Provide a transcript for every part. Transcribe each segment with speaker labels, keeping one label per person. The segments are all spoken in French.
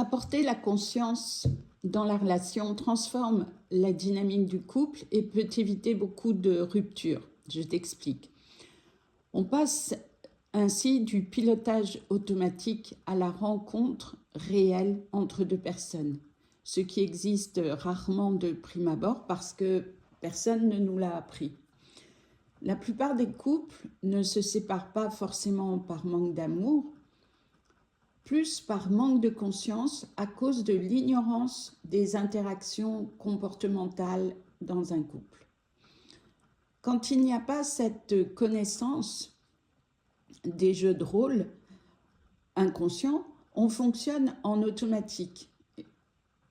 Speaker 1: Apporter la conscience dans la relation transforme la dynamique du couple et peut éviter beaucoup de ruptures. Je t'explique. On passe ainsi du pilotage automatique à la rencontre réelle entre deux personnes, ce qui existe rarement de prime abord parce que personne ne nous l'a appris. La plupart des couples ne se séparent pas forcément par manque d'amour, plus par manque de conscience à cause de l'ignorance des interactions comportementales dans un couple. Quand il n'y a pas cette connaissance des jeux de rôle inconscients, on fonctionne en automatique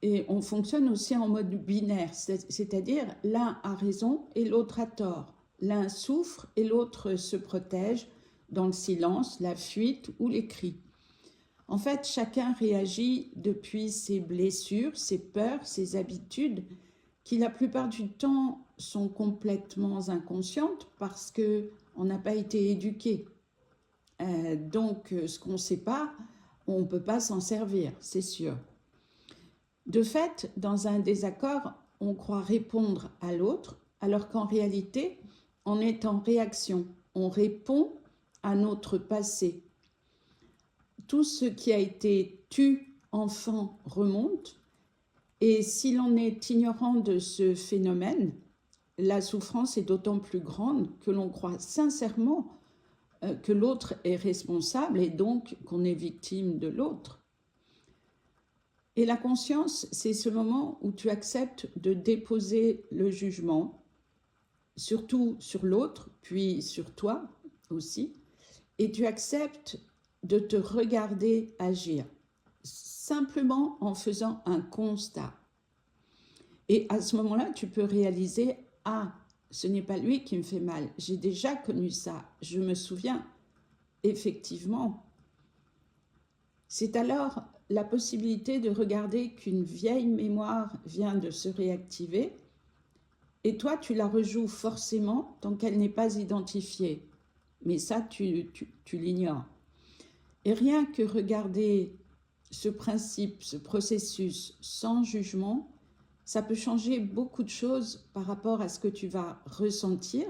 Speaker 1: et on fonctionne aussi en mode binaire, c'est-à-dire l'un a raison et l'autre a tort. L'un souffre et l'autre se protège dans le silence, la fuite ou les cris. En fait, chacun réagit depuis ses blessures, ses peurs, ses habitudes, qui la plupart du temps sont complètement inconscientes parce qu'on n'a pas été éduqué. Donc, ce qu'on ne sait pas, on ne peut pas s'en servir, c'est sûr. De fait, dans un désaccord, on croit répondre à l'autre, alors qu'en réalité, on est en réaction. On répond à notre passé. Tout ce qui a été tu, enfant, remonte. Et si l'on est ignorant de ce phénomène, la souffrance est d'autant plus grande que l'on croit sincèrement que l'autre est responsable et donc qu'on est victime de l'autre. Et la conscience, c'est ce moment où tu acceptes de déposer le jugement, surtout sur l'autre, puis sur toi aussi, et tu acceptes de te regarder agir, simplement en faisant un constat. Et à ce moment-là, tu peux réaliser, ah, ce n'est pas lui qui me fait mal, j'ai déjà connu ça, je me souviens, effectivement. C'est alors la possibilité de regarder qu'une vieille mémoire vient de se réactiver et toi, tu la rejoues forcément tant qu'elle n'est pas identifiée. Mais ça, tu l'ignores. Et rien que regarder ce principe, ce processus sans jugement, ça peut changer beaucoup de choses par rapport à ce que tu vas ressentir,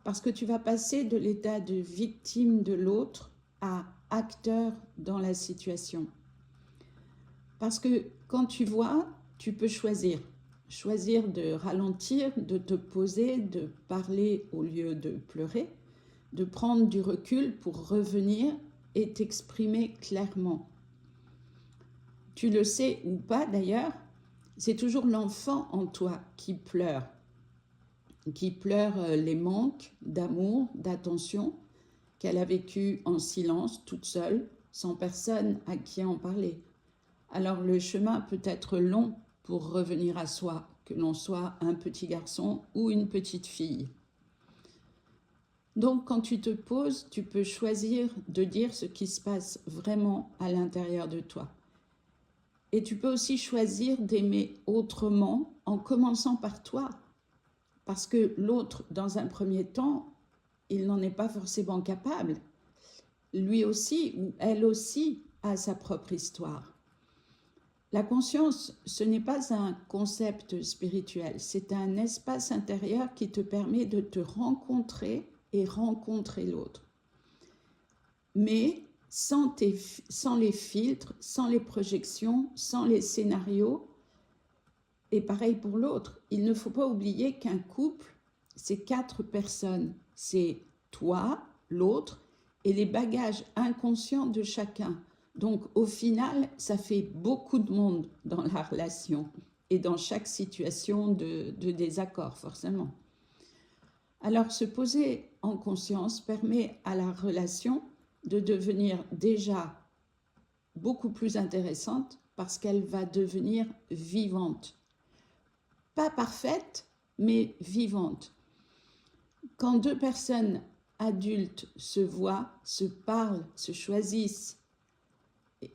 Speaker 1: parce que tu vas passer de l'état de victime de l'autre à acteur dans la situation. Parce que quand tu vois, tu peux choisir. Choisir de ralentir, de te poser, de parler au lieu de pleurer, de prendre du recul pour revenir et t'exprimer clairement. Tu le sais ou pas d'ailleurs, c'est toujours l'enfant en toi qui pleure les manques d'amour, d'attention qu'elle a vécu en silence, toute seule, sans personne à qui en parler. Alors le chemin peut être long pour revenir à soi, que l'on soit un petit garçon ou une petite fille. Donc quand tu te poses, tu peux choisir de dire ce qui se passe vraiment à l'intérieur de toi. Et tu peux aussi choisir d'aimer autrement en commençant par toi. Parce que l'autre, dans un premier temps, il n'en est pas forcément capable. Lui aussi ou elle aussi a sa propre histoire. La conscience, ce n'est pas un concept spirituel, c'est un espace intérieur qui te permet de te rencontrer et rencontrer l'autre. Mais sans les filtres, sans les projections, sans les scénarios, et pareil pour l'autre. Il ne faut pas oublier qu'un couple, c'est 4 personnes. C'est toi, l'autre, et les bagages inconscients de chacun. Donc au final, ça fait beaucoup de monde dans la relation et dans chaque situation de désaccord, forcément. Alors se poser en conscience permet à la relation de devenir déjà beaucoup plus intéressante parce qu'elle va devenir vivante. Pas parfaite, mais vivante. Quand 2 personnes adultes se voient, se parlent, se choisissent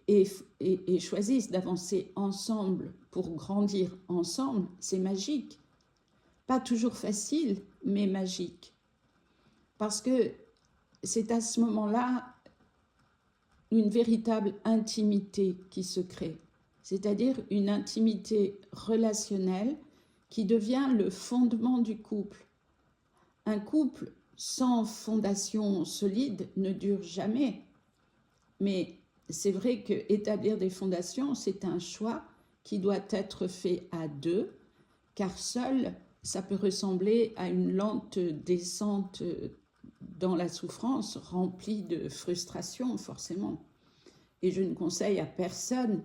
Speaker 1: et choisissent d'avancer ensemble pour grandir ensemble, c'est magique. Pas toujours facile, mais magique. Parce que c'est à ce moment-là une véritable intimité qui se crée. c'est-à-dire une intimité relationnelle qui devient le fondement du couple. Un couple sans fondation solide ne dure jamais, mais c'est vrai qu'établir des fondations, c'est un choix qui doit être fait à deux, car seul, ça peut ressembler à une lente descente dans la souffrance, remplie de frustration, forcément. Et je ne conseille à personne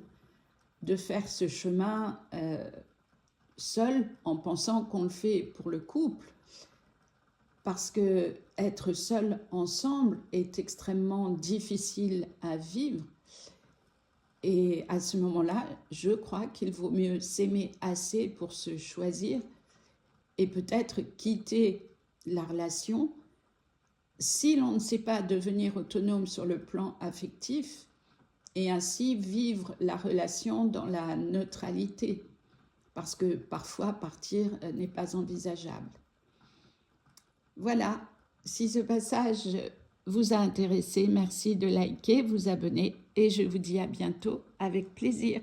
Speaker 1: de faire ce chemin seul en pensant qu'on le fait pour le couple, parce que être seul ensemble est extrêmement difficile à vivre. Et à ce moment-là, je crois qu'il vaut mieux s'aimer assez pour se choisir et peut-être quitter la relation si l'on ne sait pas devenir autonome sur le plan affectif et ainsi vivre la relation dans la neutralité, parce que parfois partir n'est pas envisageable. Voilà, si ce passage vous a intéressé, merci de liker, vous abonner et je vous dis à bientôt avec plaisir.